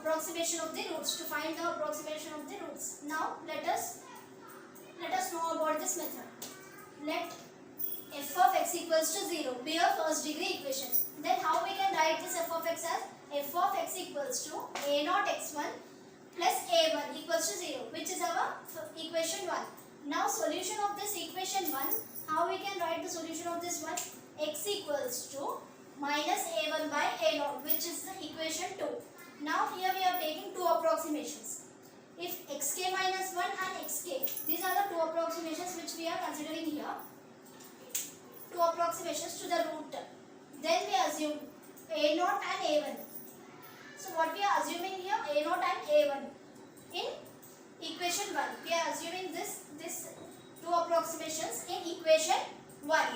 approximation of the roots, to find the approximation of the roots. Now let us know about this method. Let f of x equals to 0 be a first degree equation. Then how we can write this f of x as f of x equals to a naught x1 plus a1 equals to 0, which is our equation 1. Now solution of this equation 1, how we can write the solution of this one? X equals to minus a1 by a naught, which is the equation 2. Now here we are taking two approximations. If xk minus 1 and xk, these are the two approximations which we are considering here. Two approximations to the root. Then we assume a naught and a1. So what we are assuming here, a naught and a1 in equation 1. We are assuming this two approximations in equation 1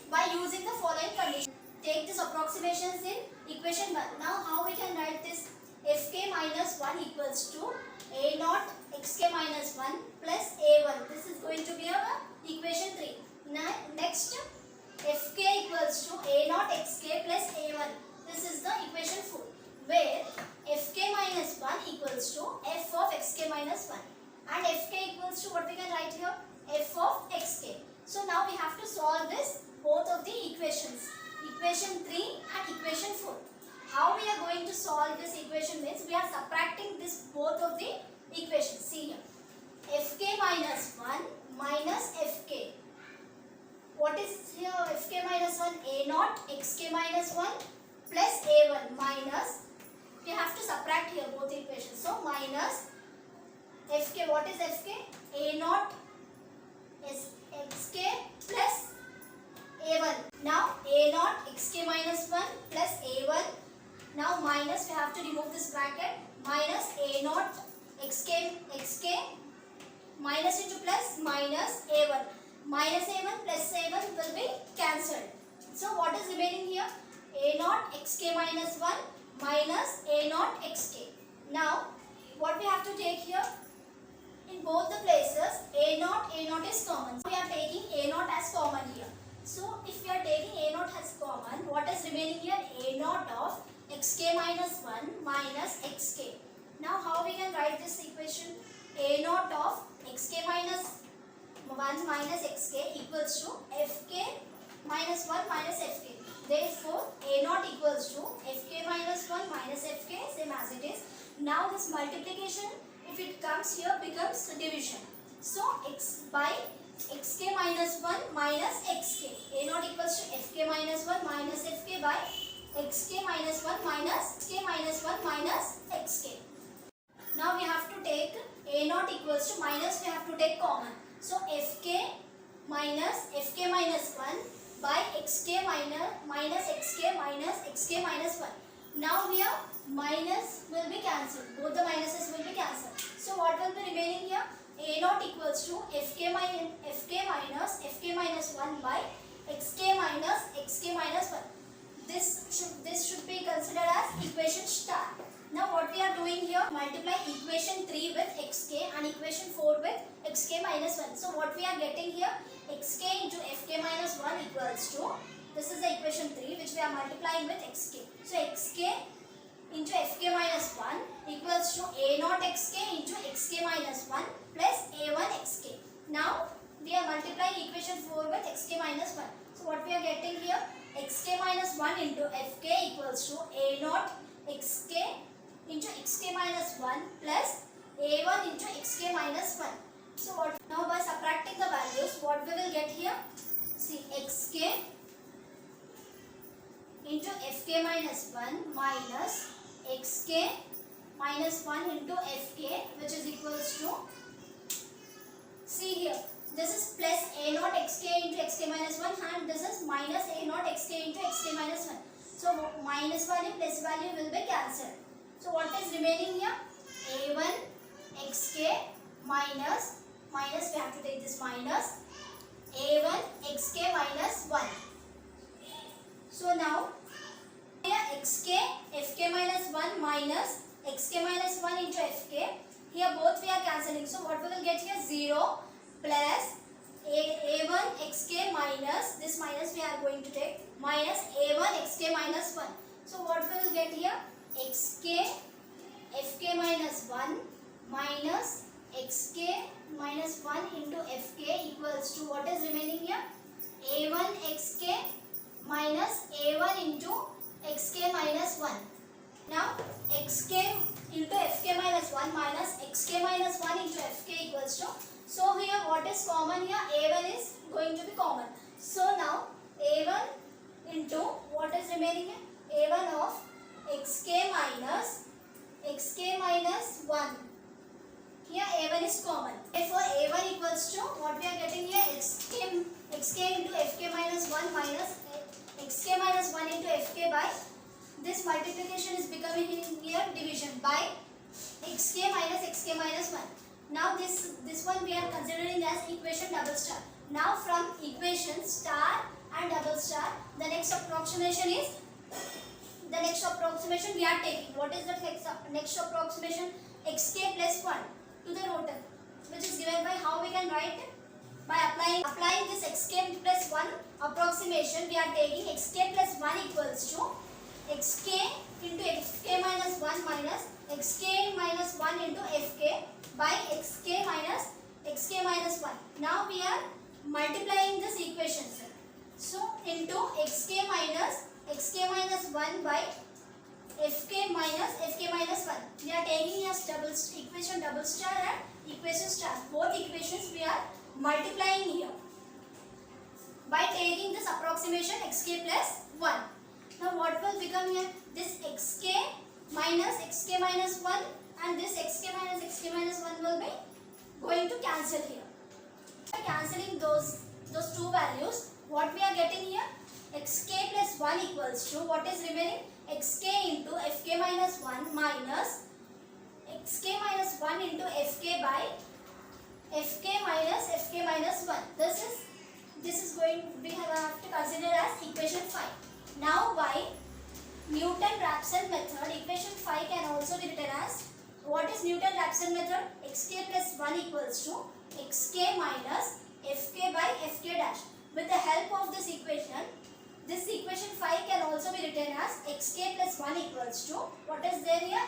by using the following condition. Take these approximations in equation 1. Now how we can write this? Fk minus 1 equals to a naught xk minus 1 plus a1. This is going to be our equation 3. Now next, fk equals to a naught xk plus a1. This is the equation 4, where fk minus 1 equals to f of xk minus 1, and fk equals to what we can write here? F of xk. So now we have to solve this both of the equations, equation 3 and equation 4. How we are going to solve this equation means we are subtracting this both of the equations. See here, fk minus 1 minus fk. What is here? Fk minus 1, a naught xk minus 1 plus a1 minus, we have to subtract here both equations. So minus fk, what is fk? A naught is xk plus a1. Now a naught xk minus 1 plus a1. Now minus, we have to remove this bracket, minus a naught xk minus into plus minus a1. Minus a1 plus a1 will be cancelled. So what is remaining here? A naught xk minus 1 minus a naught xk. Now what we have to take here? In both the places a naught is common. So we are taking a naught as common here. So if we are taking a naught as common, what is remaining here? A naught of xk minus 1 minus xk. Now how we can write this equation? A naught of xk minus 1 minus xk equals to fk minus 1 minus fk. Therefore, a naught equals to fk minus 1 minus fk, same as it is. Now this multiplication, if it comes here, becomes division. So x by xk minus 1 minus xk. A naught equals to fk minus 1 minus fk by xk minus 1 minus xk minus 1 minus xk. Now we have to take a naught equals to minus, we have to take common. So fk minus 1 by xk minus xk minus 1. Now here minus will be cancelled. Both the minuses will be cancelled. So what will be remaining here? A naught equals to fk minus 1 by xk minus 1. This should be considered as equation star. Now what we are doing here, multiply equation 3 with xk and equation 4 with xk minus 1. So what we are getting here, xk into fk minus 1 equals to, this is the equation 3 which we are multiplying with xk. So xk into fk minus 1 equals to a naught xk into xk minus 1 plus a1 xk. Now we are multiplying equation 4 with xk minus 1. So what we are getting here, xk minus 1 into fk equals to a naught xk into xk minus 1 plus a1 into xk minus 1. So what, now by subtracting the values, what we will get here? See, xk into fk minus 1 minus xk minus 1 into fk, which is equals to, see here, this is plus a naught xk into xk minus 1 and this is minus a naught xk into xk minus 1. So minus value plus value will be cancelled. So what is remaining here? a1 xk minus we have to take this minus a1 xk minus 1. So now here xk fk minus 1 minus xk minus 1 into fk. Here both we are cancelling. So what we will get here? 0 plus a1 xk minus, this minus we are going to take, minus a1 xk minus 1. So what we will get here? Xk 1 minus xk minus 1 into fk equals to what is remaining here? a1 xk minus a1 into xk minus 1. Now xk into fk minus 1 minus xk minus 1 into fk equals to, so here what is common here? A1 is going to be common. So now a1 into what is remaining here? A1 of xk minus 1. Here a1 is common. Therefore a1 equals to what we are getting here? xk into fk minus 1 minus xk minus 1 into fk by, this multiplication is becoming here division by xk minus 1. Now this one we are considering as equation double star. Now from equation star and double star, the next approximation we are taking. What is the next approximation? xk plus 1 to the root, which is given by, how we can write it? By applying this xk plus 1 approximation, we are taking xk plus 1 equals to xk into fk minus 1 minus xk minus 1 into fk by xk minus 1. Now we are multiplying this equations. So into xk minus 1 by fk minus 1. We are taking as equation double star and equation star. Both equations we are multiplying here by taking this approximation xk plus 1. Now what will become here? This xk minus 1 and this xk minus 1 will be going to cancel here. By cancelling those two values, what we are getting here? xk plus 1 equals to, what is remaining? xk into fk minus 1 minus xk minus 1 into fk by fk minus 1. This is going, we have to consider as equation 5. Now by Newton-Raphson method, equation 5 can also be written as, what is Newton-Raphson method? xk plus 1 equals to xk minus fk by fk dash. With the help of this equation 5 can also be written as xk plus 1 equals to, what is there here?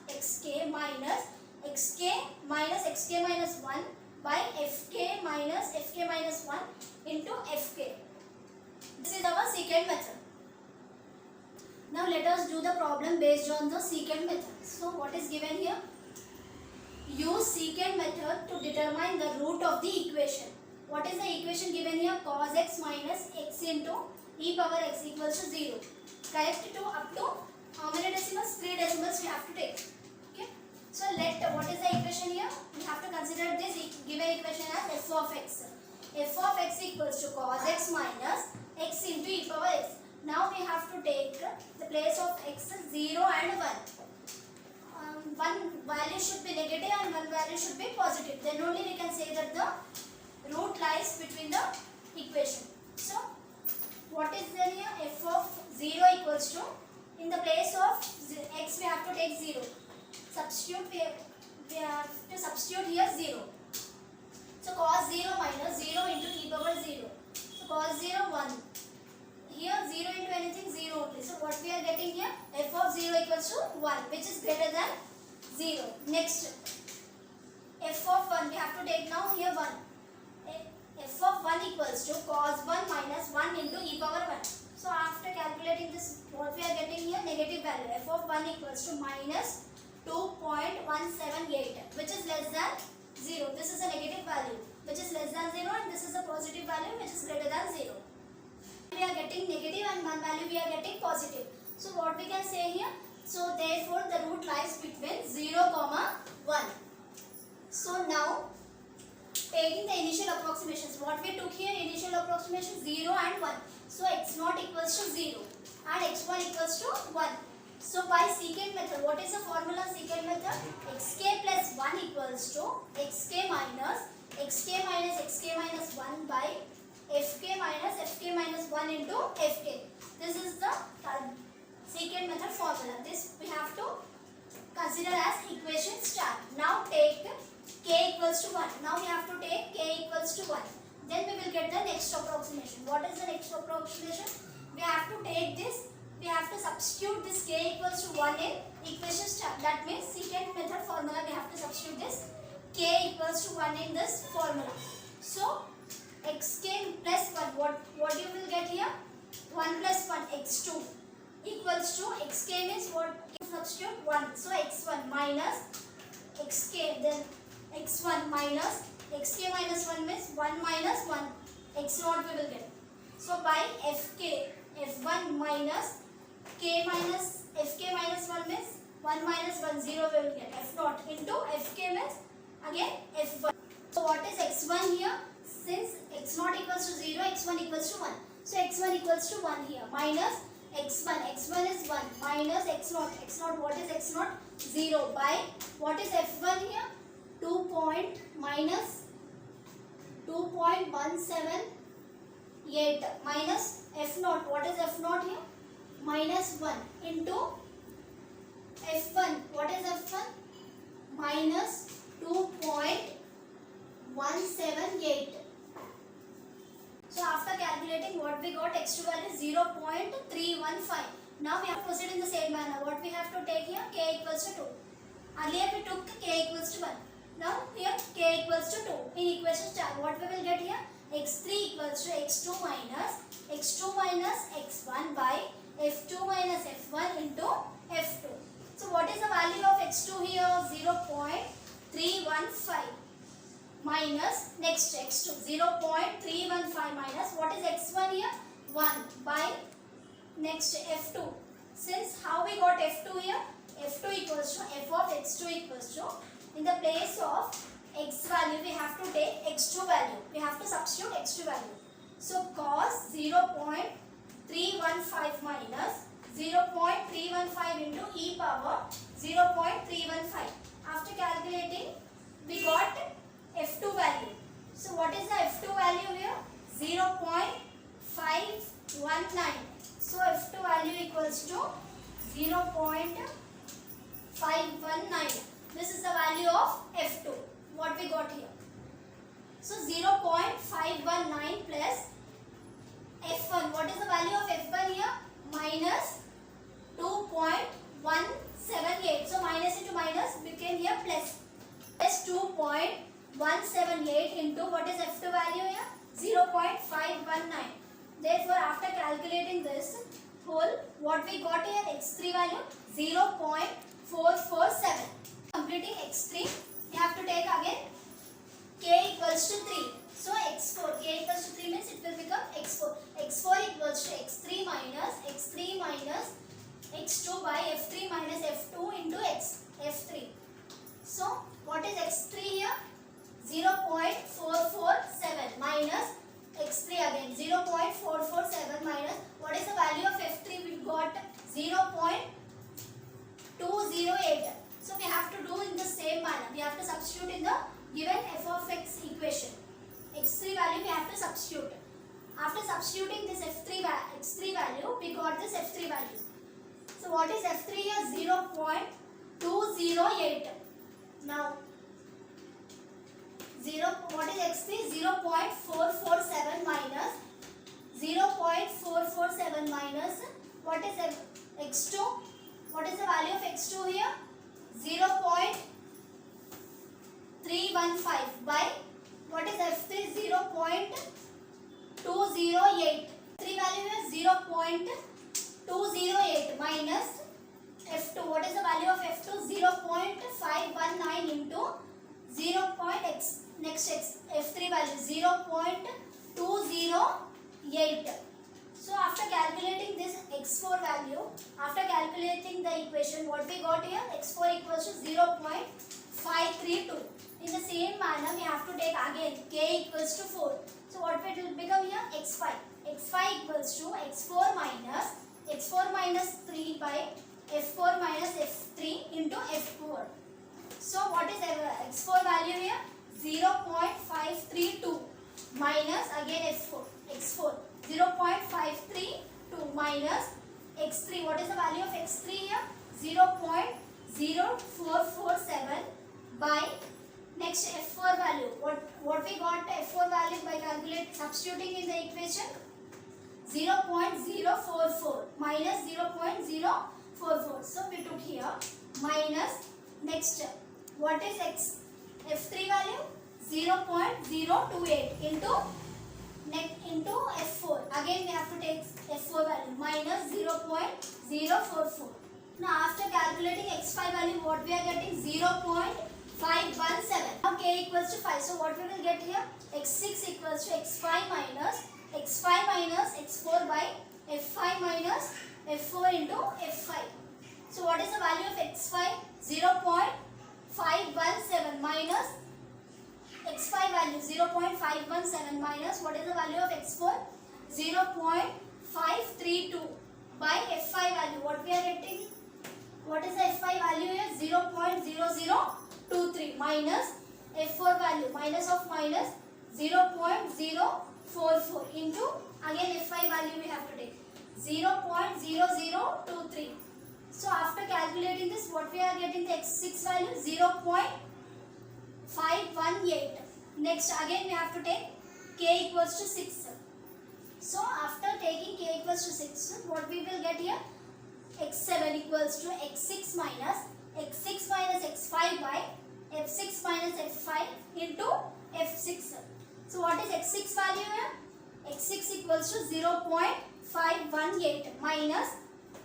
xk minus xk minus 1 by fk minus 1 into fk. This is our secant method. Now let us do the problem based on the secant method. So what is given here? Use secant method to determine the root of the equation. What is the equation given here? Cos x minus x into e power x equals to 0. Correct to up to how many decimals? 3 decimals we have to take. Okay. So what is the equation here? We have to consider this given equation as f of x. F of x equals to cos x minus x into e power x. Now we have to take the place of x 0 and 1. One value should be negative and one value should be positive. Then only we can say that the root lies between the equation. So what is there here? F of 0 equals to, in the place of x we have to take 0. Substitute, we have to substitute here 0. So cos 0 minus 0 into e power 0. So cos 0 1. Here 0 into anything 0 only. So what we are getting here? F of 0 equals to 1, which is greater than 0. Next, f of 1 we have to take now here 1. F of 1 equals to cos 1 minus 1 into e power 1. So after calculating this, what we are getting here? Negative value. F of 1 equals to minus 2.178, which is less than 0. This is a negative value which is less than 0 and this is a positive value which is greater than 0. We are getting negative and one value we are getting positive. So what we can say here? So therefore the root lies between 0, 1. So now taking the initial approximations, what we took here, initial approximation 0 and 1. So x0 equals to 0 and x1 equals to 1. So by secant method, what is the formula secant method? xk plus 1 equals to xk minus 1 by fk minus 1 into fk. This is the secant method formula. This we have to consider as equation star. Now take k equals to 1. Now we have to take k equals to 1. Then we will get the next approximation. What is the next approximation? We have to take this, we have to substitute this k equals to 1 in equation star. That means secant method formula, we have to substitute this k equals to 1 in this formula. So xk plus 1, what you will get here? 1 plus 1 x2 equals to xk means what? Substitute 1. So x1 minus xk, then x1 minus xk minus 1 means 1 minus 1 x0 we will get. So by fk, f1 minus k minus fk minus 1 means 1 minus 1 0 we will get. f0 into fk means again f1. So what is x1 here? Since x0 equals to 0, x1 equals to 1. So x1 equals to 1 here minus x1 is 1 minus x0 what is x0? 0 by what is f1 here? 2.178 minus f0, what is f0 here? Minus 1 into f1, what is f1? Minus 2.178. So after calculating what we got, x2 value 0.315. Now we have to proceed in the same manner. What we have to take here? K equals to 2. Earlier we took k equals to 1. Now here k equals to 2. In equation star, what we will get here? x3 equals to x2 minus x1 by f2 minus f1 into f2. So what is the value of x2 here? 0.315 minus next x2 0.315 minus what is x1 here? 1 by next f2. Since how we got f2 here? f2 equals to f of x2 equals to, in the place of x value we have to take x2 value. We have to substitute x2 value. So cos 0.315 minus 0.315 into e power 0.315. After calculating we got f2 value. So what is the f2 value here? 0.519. So f2 value equals to 0.519. This is the value of f2. What we got here? So 0.519 plus f1. What is the value of f1 here? Minus 2.178. So minus into minus became here plus. Plus 2.178 into what is f2 value here? 0.519. Therefore, after calculating this whole, what we got here? x3 value 0.447. Completing x3, we have to take again k equals to 3. So x4, k equals to 3 means it will become x4. x4 equals to x3 minus x2 by f3 minus f2 into f3. So what is x3 here? 0.447 minus x3 again 0.447 minus what is the value of f3? We got 0.208. So we have to do in the same manner. We have to substitute in the given f of x equation. x3 value we have to substitute. After substituting this x3 value, we got this f3 value. So what is f3 here? 0.208. Now what is x3? 0.447 minus 0.447 minus what is x2? What is the value of x2 here? 0.315 by what is f3? 0.208. 3 value is 0.208 minus f2. What is the value of f2? 0.519 into 0.x. Next f3 value 0.208. So after calculating this x4 value, after calculating the equation, what we got here? x4 equals to 0.532. In the same manner, we have to take again k equals to 4. So what will become here? x5. x5 equals to x4 minus 3 by f4 minus f3 into f4. So what is x4 value here? 0.532 minus again x4 0.532 minus x3. What is the value of x3 here? 0.0447 by next f4 value. What we got f4 value by substituting in the equation? 0.044 minus 0.044. So we took here minus Next, what is x? F3 value 0.028 into F4. Again we have to take F4 value minus 0.044. Now after calculating x5 value, what we are getting? 0.517. Now k equals to 5. So what we will get here? x6 equals to x5 minus x4 by f5 minus f4 into f5. So what is the value of x5? 0.517 minus x5 value 0.517 minus what is the value of x4? 0.532 by f5 value. What we are getting? What is the f5 value here? 0.0023 minus f4 value minus of minus 0.044 into again f5 value we have to take 0.0023. So after calculating this, what we are getting? The x6 value 0.518. Next again we have to take k equals to 6. So after taking k equals to 6, what we will get here? x7 equals to x6 minus x5 by f6 minus f5 into f6. So what is x6 value here? x6 equals to 0.518 minus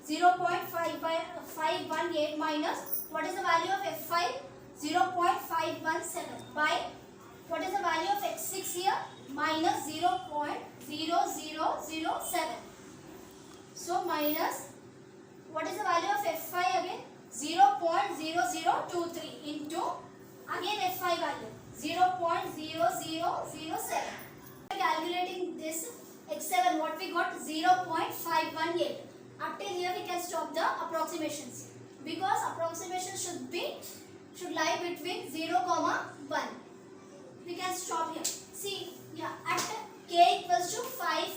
0.518 minus what is the value of f5? 0.517 by what is the value of x6 here? Minus 0.0007. So minus what is the value of f5 again? 0.0023 into again f5 value 0.0007. Calculating this x7, what we got? 0.518. Up till here we can stop the approximations because approximation should lie between 0, 1. We can stop here. See, yeah, at k equals to 5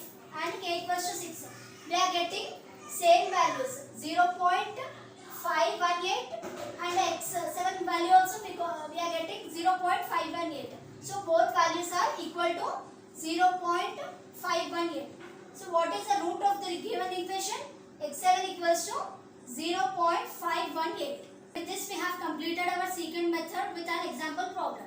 and k equals to 6, we are getting same values 0.518 and x7 value also because we are getting 0.518. So both values are equal to 0.518. So what is the root of the given equation? x7 equals to 0.518. With this we have completed our secant method with an example problem.